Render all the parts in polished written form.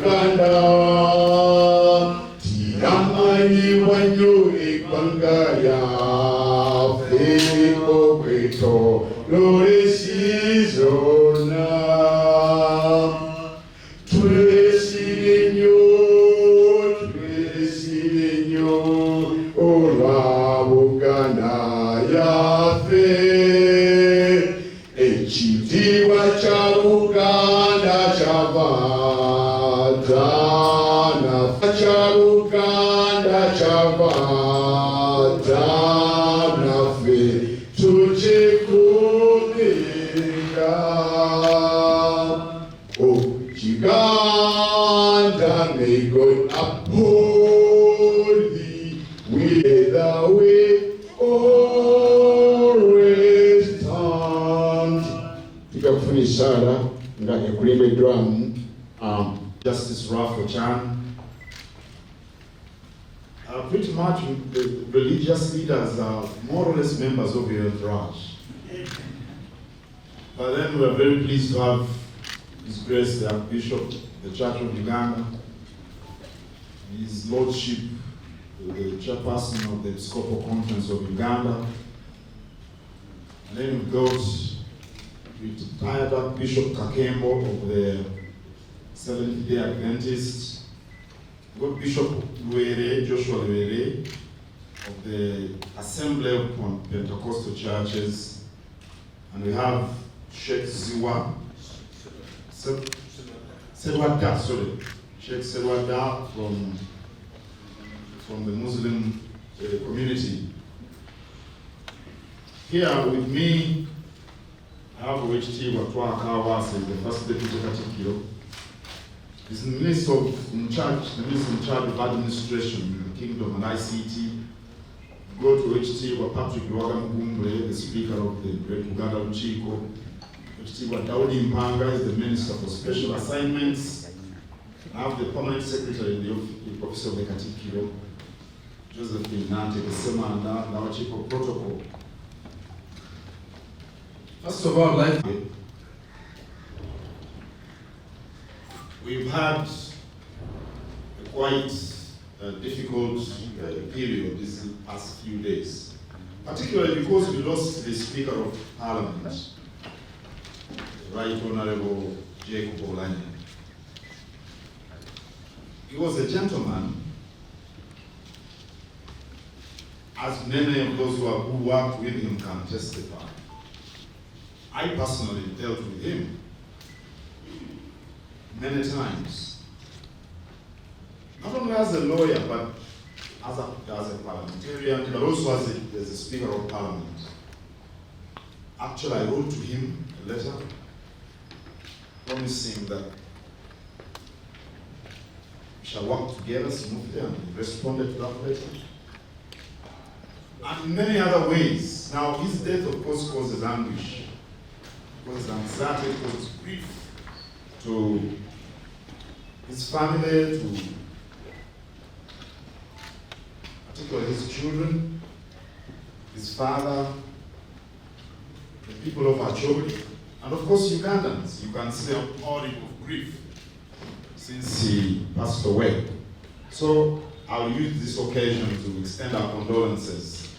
Buganda tiyamanyi wanyo eggwanga lyaffe obwetoloolesi zonna twesire nnyo olwa Buganda yaffe ekitiibwa kya Buganda kyavaddana kya Buganda kyavaddana ffe tukikuumira Kiganda may God uphold thee with the way always stand. Tukafuna esaala nga ekulembeddwamu Justice Rafo Chan. Pretty much the religious leaders are more or less members of your entourage. But then we are very pleased to have His Grace the Archbishop of the Church of Uganda, His Lordship, the Chairperson of the Episcopal Conference of Uganda, and then we've got retired Archbishop Kakembo of the Seventh-day Adventists. We've got Bishop Joshua Luere of the Assembly of Pentecostal Churches, and we have Sheikh Ziwa Selwada, Sheikh Selwada from the Muslim community. Here with me, I have OHT Watwa Kawase, the First Deputy Katikiro. He's the Minister in charge of Administration in the Kingdom and ICT. Go to OHT Patrick Luaga, the Speaker of the Great Buganda Luchiko. OHT Daudi Mpanga is the Minister for Special Assignments. I have the Permanent Secretary in the Office of the Katikiro, Josephine Nante, the Semanda, and our Chief of Protocol. First of all, we've had a quite difficult period these past few days, particularly because we lost the Speaker of Parliament, Right Honorable Jacob Owiny. He was a gentleman, as many of those who worked with him can testify. I personally dealt with him many times, not only as a lawyer, but as a parliamentarian, but also as a Speaker of Parliament. Actually, I wrote to him a letter promising that we shall work together smoothly, and he responded to that letter. And in many other ways. Now, his death, of course, causes anguish, causes anxiety, causes grief to his family, to particularly his children, his father, the people of Acholi, and of course Ugandans. You can see a pouring of grief since he passed away. So I'll use this occasion to extend our condolences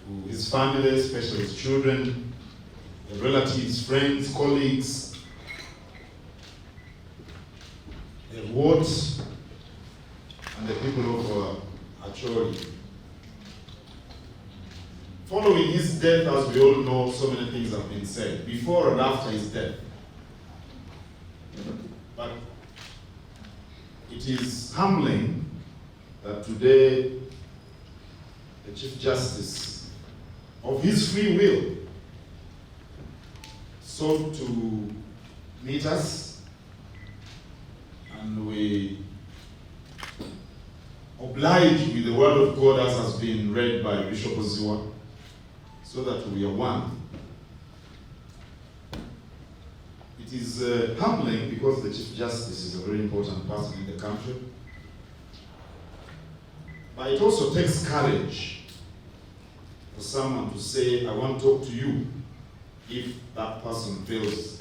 to his family, especially his children, the relatives, friends, colleagues, the wards, and the people of Acholi. Following his death, as we all know, so many things have been said, before and after his death. But it is humbling that today the Chief Justice, of his free will, sought to meet us, and we oblige with the word of God as has been read by Bishop Oziwa, so that we are one. It is humbling because the Chief Justice is a very important person in the country. But it also takes courage for someone to say, I want to talk to you, if that person feels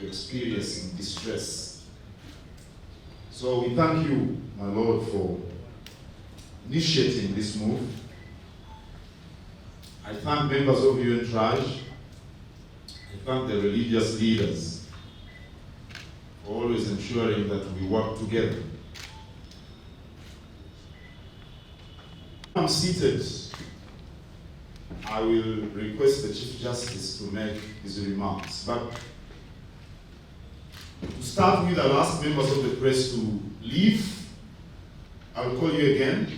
you're experiencing distress. So we thank you, my Lord, for initiating this move. I thank members of your entourage. I thank the religious leaders for always ensuring that we work together. I'm seated. I will request the Chief Justice to make his remarks. But to start with, I'll ask members of the press to leave. I'll call you again.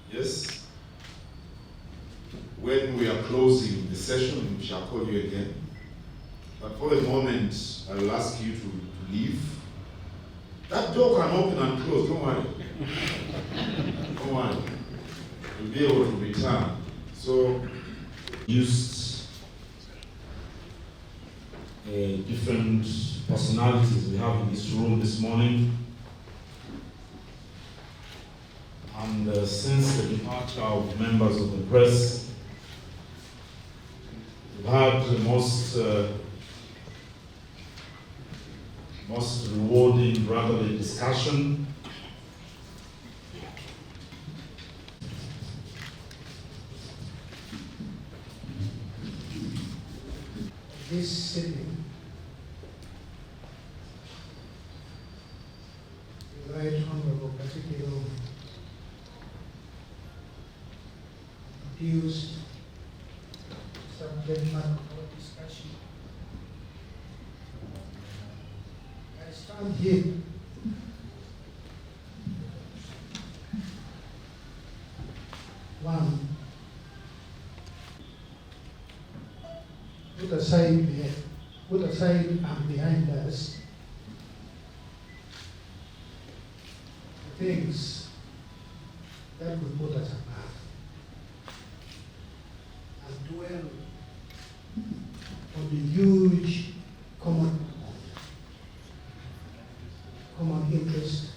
Yes. When we are closing the session, we shall call you again. But for the moment, I will ask you to leave. That door can open and close, don't worry. Don't worry. You'll be able to return. So, used different personalities we have in this room this morning. And since the departure of members of the press, we've had the most rewarding brotherly discussion. This sitting, the Right Honorable Particular used subject matter of our discussion. I stand here one, put aside and behind us the things that will put us apart and dwell on the huge common interest,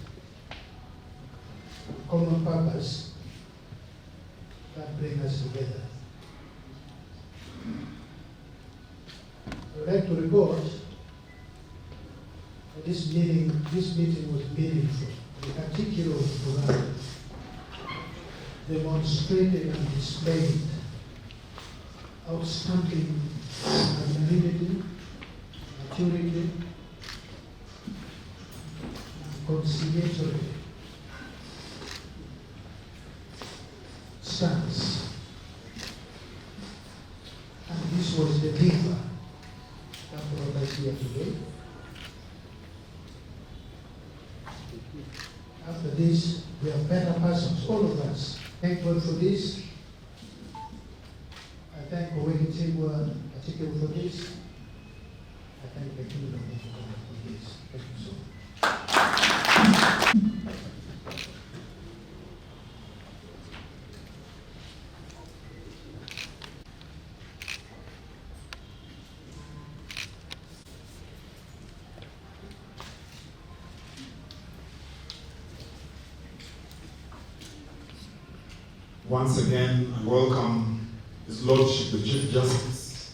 common purpose that bring us together. I'd like to report that this meeting was meaningful. The particular program demonstrated and displayed outstanding magnanimity, maturity, and conciliatory stance. And this was the lever that brought us here today. After this, we are better persons, all of us. Thank God for this. I thank Owiny Dollo particularly for this. I thank the Kingdom of God for this. Thank you so much. Once again, I welcome His Lordship, the Chief Justice,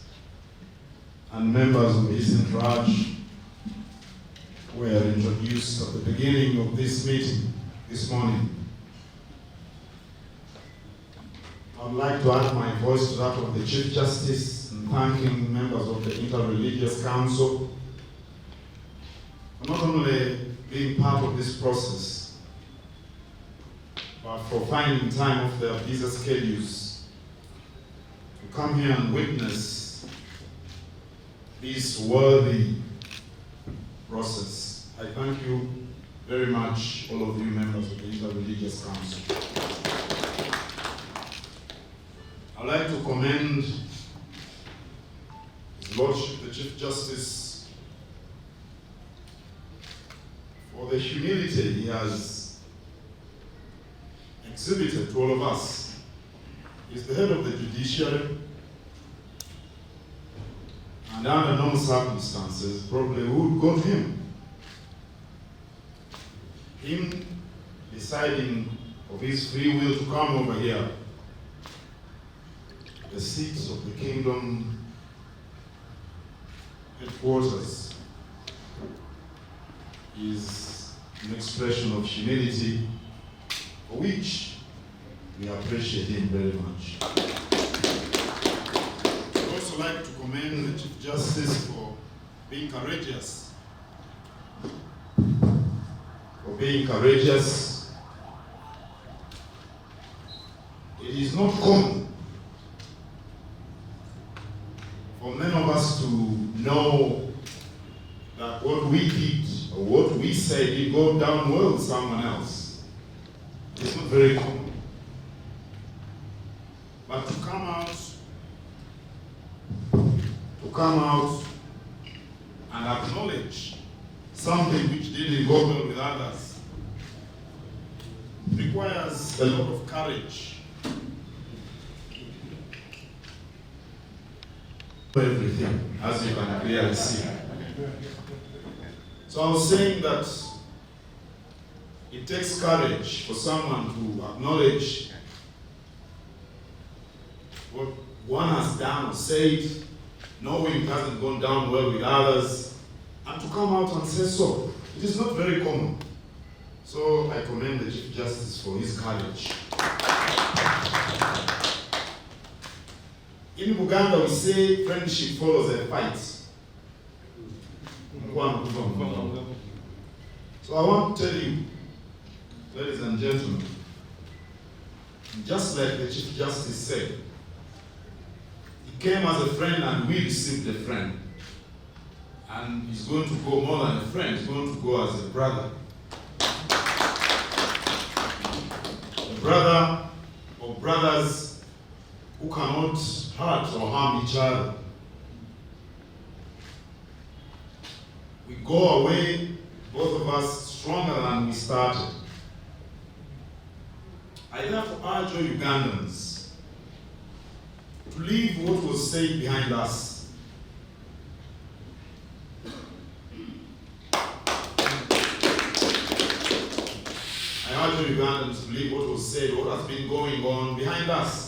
and members of his entourage who were introduced at the beginning of this meeting this morning. I would like to add my voice to that of the Chief Justice in thanking members of the Interreligious Council for not only being part of this process, but for finding time off their busy schedules to come here and witness this worthy process. I thank you very much, all of you members of the Interreligious Council. I'd like to commend His Lordship, the Chief Justice, for the humility he has exhibited to all of us. He's the head of the judiciary, and under normal circumstances, probably would go to him. Him deciding of his free will to come over here, the seats of the kingdom headquarters. is an expression of humility, for which we appreciate him very much. I'd also like to commend the Chief Justice for being courageous. It is not common for many of us to know that what we did or what we said did go down well with someone else. It's not very common. But to come out and acknowledge something which didn't go well with others requires a lot of courage. Everything, as you can clearly see. So I was saying that it takes courage for someone to acknowledge what one has done or said, knowing it hasn't gone down well with others, and to come out and say so. It is not very common. So I commend the Chief Justice for his courage. In Buganda, we say friendship follows a fight. So I want to tell you, ladies and gentlemen, just like the Chief Justice said, he came as a friend and we received a friend. And he's going to go more than a friend, he's going to go as a brother. A brother or brothers who cannot hurt or harm each other. We go away, both of us, stronger than we started. I therefore urge all Ugandans to leave what was said behind us. I urge all Ugandans to leave what was said, what has been going on behind us.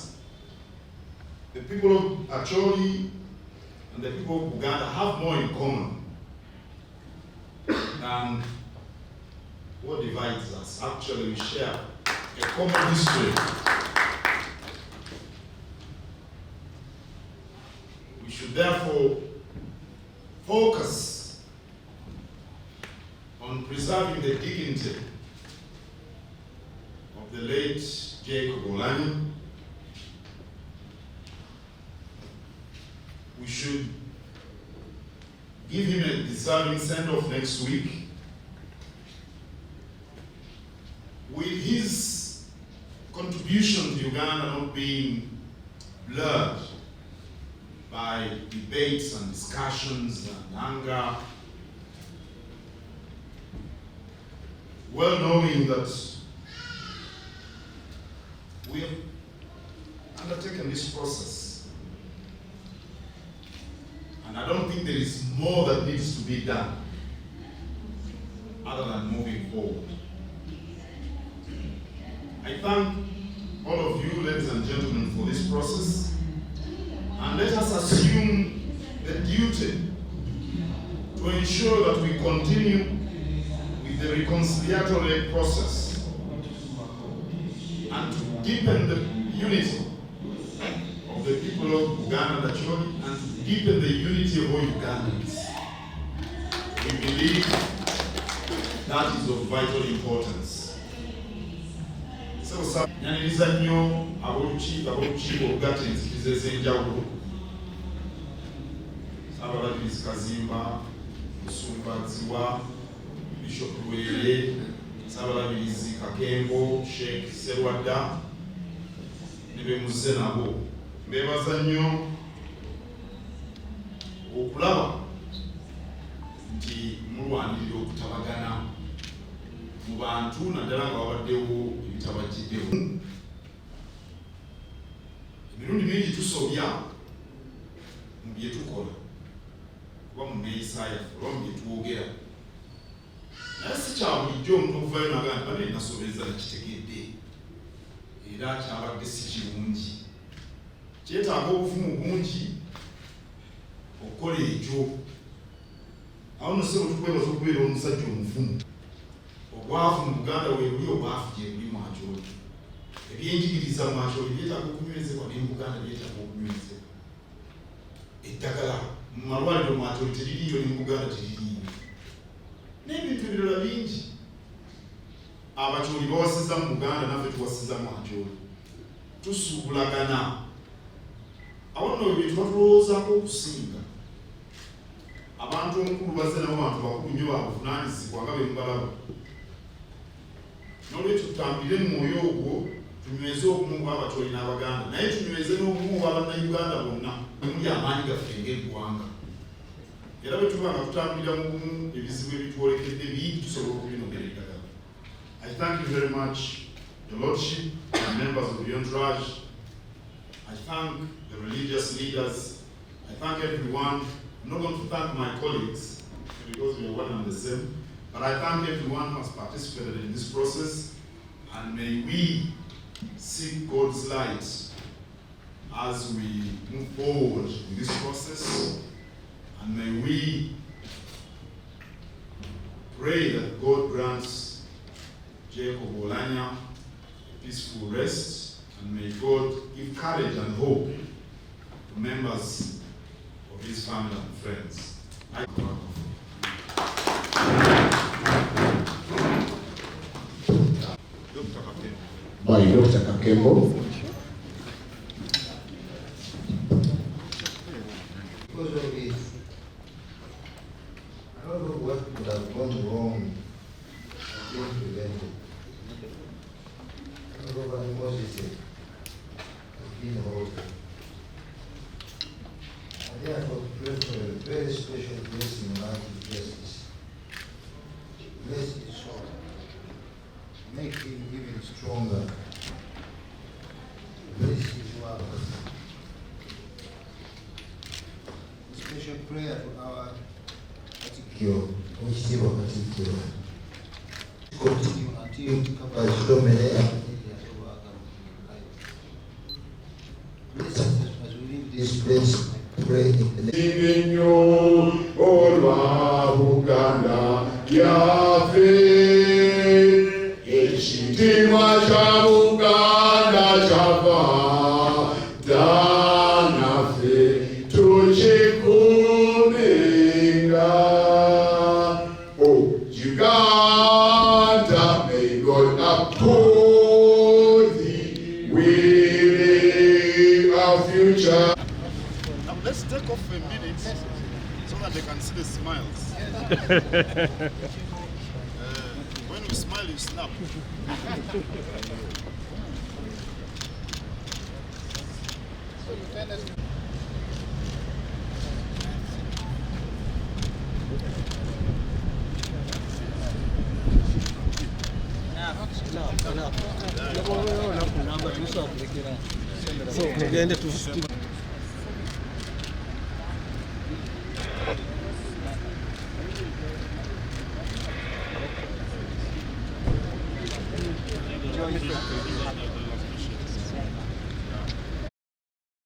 The people of Acholi and the people of Buganda have more in common than what divides us. Actually, we share a common history. We should therefore focus on preserving the dignity of the late Jacob Owiny. We should give him a deserving send-off next week. With his contribution to Uganda not being blurred by debates and discussions and anger, well knowing that we have undertaken this process. And I don't think there is more that needs to be done other than moving forward. I thank all of you, ladies and gentlemen, for this process. And let us assume the duty to ensure that we continue with the reconciliatory process and to deepen the unity of the people of Buganda and Acholi, and to deepen the unity of all Ugandans. We believe that is of vital importance. So, nyaniriza nnyo ab'olukiiko olugatta enzikiriza ez'enjawulo, Ssaabalamuzi Kazimba, Musumbaziwa, Bishop Lwere, Ssaabalamuzi Kakembo, Sheikh Serwadda, ne bemuzze nabo. Mbeebaza nnyo okulaba nti mulwanirira okutabagana mu bantu naddala nga wabaddewo ebitabajjiddewo. Emirundi mingi tusobya mu bye tukola kuba mu nneeyisa yaffe oba mu bye twogera, naye si kya bulijjo omuntu okuvayo naga nti bane nasobeza nakitegedde era kyabadde si kirungi. Kyetaaga obuvumu bungi okukola ekyo awo nno ssebo tukwebaza okubeera omusajja omuvumu. Obwavu mu Buganda weebuli obwavu gye buli mu Acholi. Ebyenjigiriza mu Acholi byetaaga okunywezebwa ne mu Buganda byetaaga okunywezebwa. Eddagala mu malwaliro mu Acholi teririiyo ne mu Buganda teririiyo. N'ebintu ebirala bingi. Abacholi bawasiza mu Buganda naffe tuwasiza mu Acholi. Tusuubulagana. Awo nno bye tuba tulowoozaako okusinga. Abantu omukulu bazze nabo bantu bakulu nnyo babuvunaanyizibwa nga be mubalaba. N'olwekyo tutambulire mu mwoyo ogwo tunyweze obumu bw'Abacholi n'Abaganda naye tunyweze n'obumu bw'Abannayuganda bonna muli amaanyi gaffe ng'eggwanga. Era bwe tuba nga tutambulira mu bumu ebizibu ebitwolekedde bingi tusobola okubinogera eddagala. I thank you very much, the Lordship and members of the entourage. I thank the religious leaders. I thank everyone. I'm not going to thank my colleagues because we are one and the same, but I thank everyone who has participated in this process, and may we seek God's light as we move forward in this process, and may we pray that God grants Jacob Owiny a peaceful rest, and may God give courage and hope to members of his family and friends. By Dr. Kakembo. Because of this, I don't know what would have gone wrong being prevented. I don't know what Moses said. Has been halted. I therefore pray for a very special blessing in life of justice. Bless his soul. Make him even stronger. Bless his work. Special prayer for our Katikio, Oishiro Katikio. Continue until Kapashomene and bless us as we leave this place. Pray in the name. Buganda yafe ekitima kya Buganda kyava danafe tukikumenga. Oh Uganda, may God uphold thee with our future. Let's take off a minute so that they can see the smiles. When we smile, you snap.